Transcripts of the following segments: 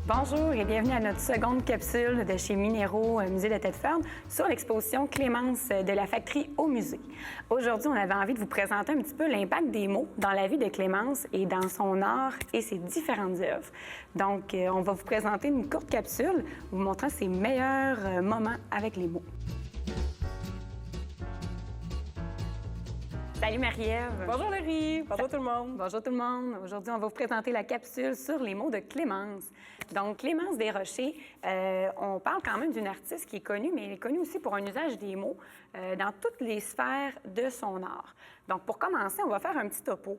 Bonjour et bienvenue à notre seconde capsule de chez Minéraux Musée de Thetford sur l'exposition Clémence de la factory au musée. Aujourd'hui, on avait envie de vous présenter un petit peu l'impact des mots dans la vie de Clémence et dans son art et ses différentes œuvres. Donc, on va vous présenter une courte capsule vous montrant ses meilleurs moments avec les mots. Salut Marie-Ève! Bonjour Laurie! Bonjour tout le monde! Bonjour tout le monde! Aujourd'hui, on va vous présenter la capsule sur les mots de Clémence. Donc, Clémence Desrochers, on parle quand même d'une artiste qui est connue, mais elle est connue aussi pour un usage des mots dans toutes les sphères de son art. Donc, pour commencer, on va faire un petit topo.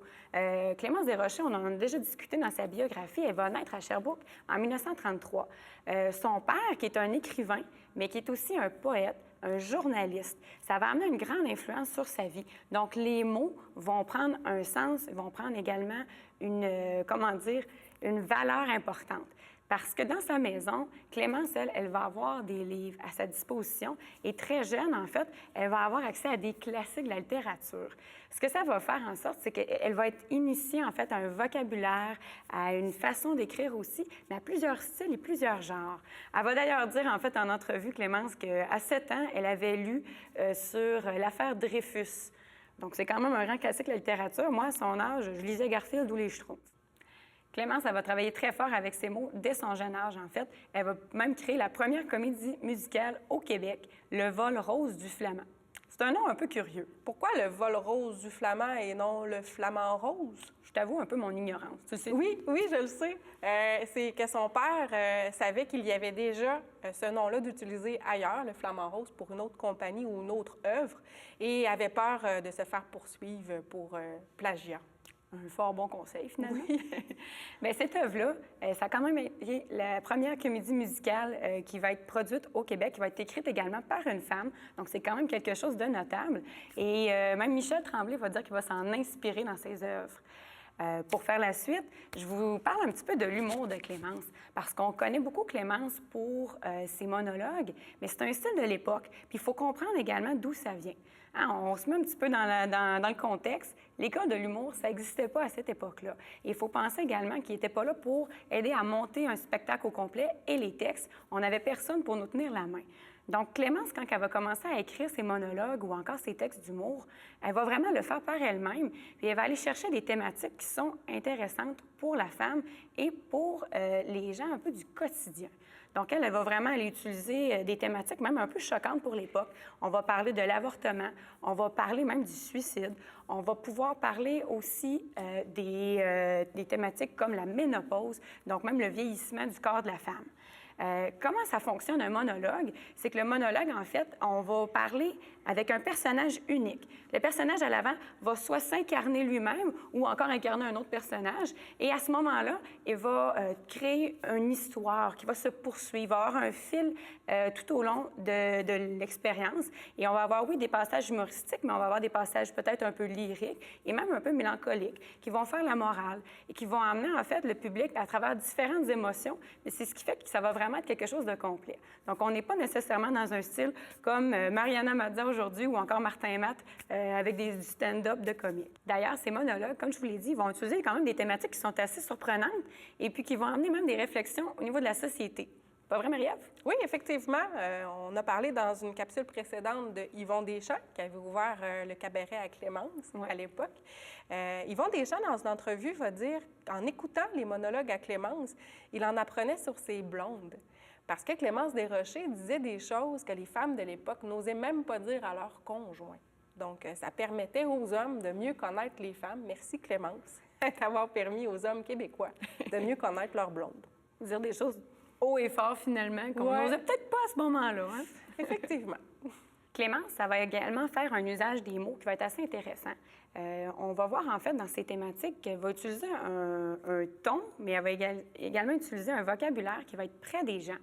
Clémence Desrochers, on en a déjà discuté dans sa biographie, elle va naître à Sherbrooke en 1933. Son père, qui est un écrivain, mais qui est aussi un poète, un journaliste, ça va amener une grande influence sur sa vie. Donc, les mots vont prendre un sens, vont prendre également une valeur importante. Parce que dans sa maison, Clémence, elle va avoir des livres à sa disposition et très jeune, en fait, elle va avoir accès à des classiques de la littérature. Ce que ça va faire en sorte, c'est qu'elle va être initiée, en fait, à un vocabulaire, à une façon d'écrire aussi, mais à plusieurs styles et plusieurs genres. Elle va d'ailleurs dire, en fait, en entrevue, Clémence, qu'à 7 ans, elle avait lu sur l'affaire Dreyfus. Donc, c'est quand même un grand classique de la littérature. Moi, à son âge, je lisais Garfield ou les Schtroumpfs. Clémence, elle va travailler très fort avec ses mots dès son jeune âge, en fait. Elle va même créer la première comédie musicale au Québec, Le vol rose du flamand. C'est un nom un peu curieux. Pourquoi le vol rose du flamand et non le flamand rose? Je t'avoue un peu mon ignorance, tu sais. Oui, je le sais. C'est que son père savait qu'il y avait déjà ce nom-là d'utiliser ailleurs, le flamand rose, pour une autre compagnie ou une autre œuvre, et avait peur de se faire poursuivre pour plagiat. Un fort bon conseil, finalement. Oui. Bien, cette œuvre-là, ça a quand même été la première comédie musicale qui va être produite au Québec, qui va être écrite également par une femme. Donc, c'est quand même quelque chose de notable. Et même Michel Tremblay va dire qu'il va s'en inspirer dans ses œuvres. Pour faire la suite, je vous parle un petit peu de l'humour de Clémence, parce qu'on connaît beaucoup Clémence pour ses monologues, mais c'est un style de l'époque. Puis il faut comprendre également d'où ça vient. Hein, on se met un petit peu dans le contexte. L'école de l'humour, ça n'existait pas à cette époque-là. Il faut penser également qu'il n'était pas là pour aider à monter un spectacle au complet et les textes. On n'avait personne pour nous tenir la main. Donc, Clémence, quand elle va commencer à écrire ses monologues ou encore ses textes d'humour, elle va vraiment le faire par elle-même, puis elle va aller chercher des thématiques qui sont intéressantes pour la femme et pour les gens un peu du quotidien. Donc, elle va vraiment aller utiliser des thématiques même un peu choquantes pour l'époque. On va parler de l'avortement, on va parler même du suicide, on va pouvoir parler aussi des thématiques comme la ménopause, donc même le vieillissement du corps de la femme. Comment ça fonctionne un monologue? C'est que le monologue, en fait, on va parler avec un personnage unique. Le personnage à l'avant va soit s'incarner lui-même ou encore incarner un autre personnage. Et à ce moment-là, il va créer une histoire qui va se poursuivre. Il va y avoir un fil tout au long de l'expérience. Et on va avoir, oui, des passages humoristiques, mais on va avoir des passages peut-être un peu lyriques et même un peu mélancoliques qui vont faire la morale et qui vont amener, en fait, le public à travers différentes émotions. Mais c'est ce qui fait que ça va vraiment être quelque chose de complet. Donc, on n'est pas nécessairement dans un style comme Mariana Mazza aujourd'hui ou encore Martin Matt avec du stand-up de comique. D'ailleurs, ces monologues, comme je vous l'ai dit, vont utiliser quand même des thématiques qui sont assez surprenantes et puis qui vont amener même des réflexions au niveau de la société. Pas vrai, Marie-Ève? Oui, effectivement. On a parlé dans une capsule précédente de Yvon Deschamps, qui avait ouvert le cabaret à Clémence à l'époque. Yvon Deschamps, dans une entrevue, va dire, en écoutant les monologues à Clémence, il en apprenait sur ses blondes. Parce que Clémence Desrochers disait des choses que les femmes de l'époque n'osaient même pas dire à leurs conjoints. Donc, ça permettait aux hommes de mieux connaître les femmes. Merci, Clémence, d'avoir permis aux hommes québécois de mieux connaître leurs blondes. Dire des choses haut et fort, finalement, qu'on n'osait peut-être pas à ce moment-là. Hein? Effectivement. Clémence, ça va également faire un usage des mots qui va être assez intéressant. On va voir, en fait, dans ces thématiques qu'elle va utiliser un ton, mais elle va également utiliser un vocabulaire qui va être près des gens.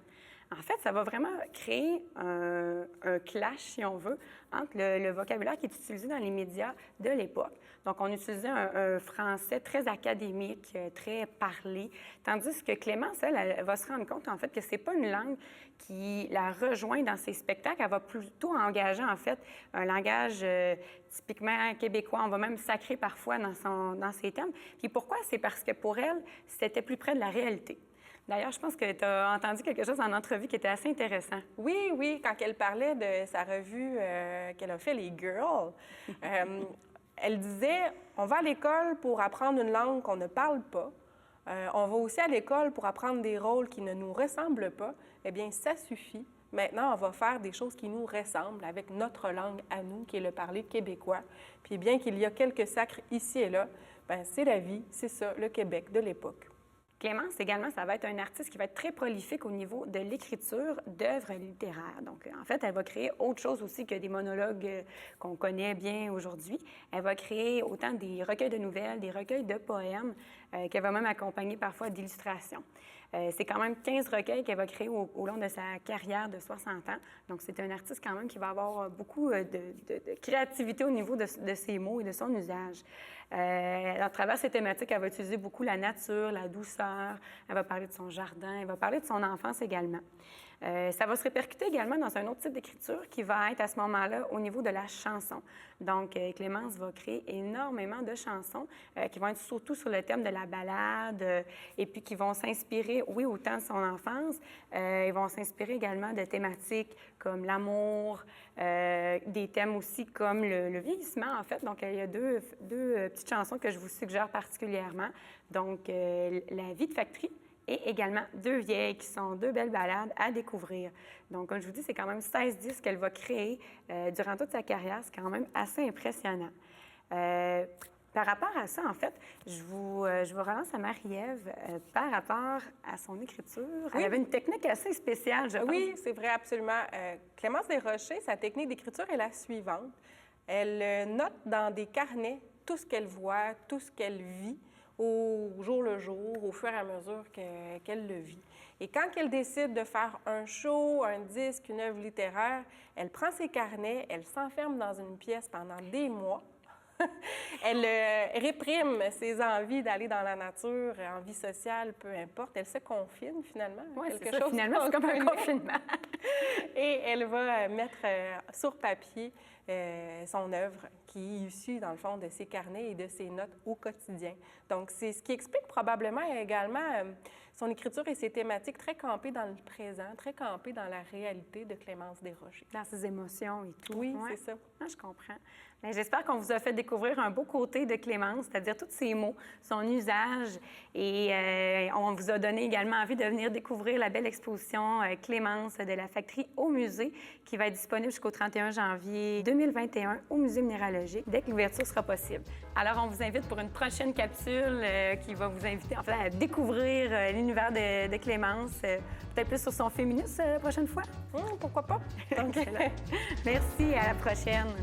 En fait, ça va vraiment créer un clash, si on veut, entre le vocabulaire qui est utilisé dans les médias de l'époque. Donc, on utilisait un français très académique, très parlé, tandis que Clémence, elle va se rendre compte, en fait, que c'est pas une langue qui la rejoint dans ses spectacles. Elle va plutôt engager, en fait, un langage typiquement québécois. On va même sacrer parfois dans ses thèmes. Puis pourquoi? C'est parce que pour elle, c'était plus près de la réalité. D'ailleurs, je pense que tu as entendu quelque chose en entrevue qui était assez intéressant. Oui, oui, quand elle parlait de sa revue qu'elle a fait, les Girls, elle disait, on va à l'école pour apprendre une langue qu'on ne parle pas. On va aussi à l'école pour apprendre des rôles qui ne nous ressemblent pas. Eh bien, ça suffit. Maintenant, on va faire des choses qui nous ressemblent avec notre langue à nous, qui est le parler québécois. Puis bien qu'il y a quelques sacres ici et là, bien, c'est la vie, c'est ça, le Québec de l'époque. Clémence, également, ça va être un artiste qui va être très prolifique au niveau de l'écriture d'œuvres littéraires. Donc, en fait, elle va créer autre chose aussi que des monologues qu'on connaît bien aujourd'hui. Elle va créer autant des recueils de nouvelles, des recueils de poèmes, qu'elle va même accompagner parfois d'illustrations. C'est quand même 15 recueils qu'elle va créer au long de sa carrière de 60 ans. Donc, c'est un artiste quand même qui va avoir beaucoup de créativité au niveau de ses mots et de son usage. À travers ces thématiques, elle va utiliser beaucoup la nature, la douceur. Elle va parler de son jardin. Elle va parler de son enfance également. Ça va se répercuter également dans un autre type d'écriture qui va être à ce moment-là au niveau de la chanson. Donc, Clémence va créer énormément de chansons qui vont être surtout sur le thème de la ballade et puis qui vont s'inspirer, oui, autant de son enfance, ils vont s'inspirer également de thématiques comme l'amour, des thèmes aussi comme le vieillissement, en fait. Donc, il y a deux petites chansons que je vous suggère particulièrement. Donc, La vie de factory et également Deux vieilles, qui sont deux belles ballades à découvrir. Donc, comme je vous dis, c'est quand même 16 disques qu'elle va créer durant toute sa carrière. C'est quand même assez impressionnant. Par rapport à ça, en fait, je vous relance à Marie-Ève par rapport à son écriture. Oui. Elle avait une technique assez spéciale, je pense. Oui, c'est vrai, absolument. Clémence Desrochers, sa technique d'écriture est la suivante. Elle note dans des carnets tout ce qu'elle voit, tout ce qu'elle vit, au jour le jour, au fur et à mesure qu'elle le vit. Et quand elle décide de faire un show, un disque, une œuvre littéraire, elle prend ses carnets, elle s'enferme dans une pièce pendant des mois. Elle réprime ses envies d'aller dans la nature, en vie sociale, peu importe. Elle se confine, finalement. Oui, c'est ça, finalement, c'est comme un confinement. Et elle va mettre sur papier son œuvre, qui est issue, dans le fond, de ses carnets et de ses notes au quotidien. Donc, c'est ce qui explique probablement également son écriture et ses thématiques très campées dans le présent, très campées dans la réalité de Clémence Desrochers. Dans ses émotions et tout. Oui, ouais. C'est ça. Ah, je comprends. Bien, j'espère qu'on vous a fait découvrir un beau côté de Clémence, c'est-à-dire tous ses mots, son usage. Et on vous a donné également envie de venir découvrir la belle exposition Clémence de la Factory au musée, qui va être disponible jusqu'au 31 janvier 2021 au Musée minéralogique, dès que l'ouverture sera possible. Alors, on vous invite pour une prochaine capsule qui va vous inviter en fait, à découvrir l'univers de Clémence, peut-être plus sur son féminisme la prochaine fois. Pourquoi pas? Donc, merci, à la prochaine.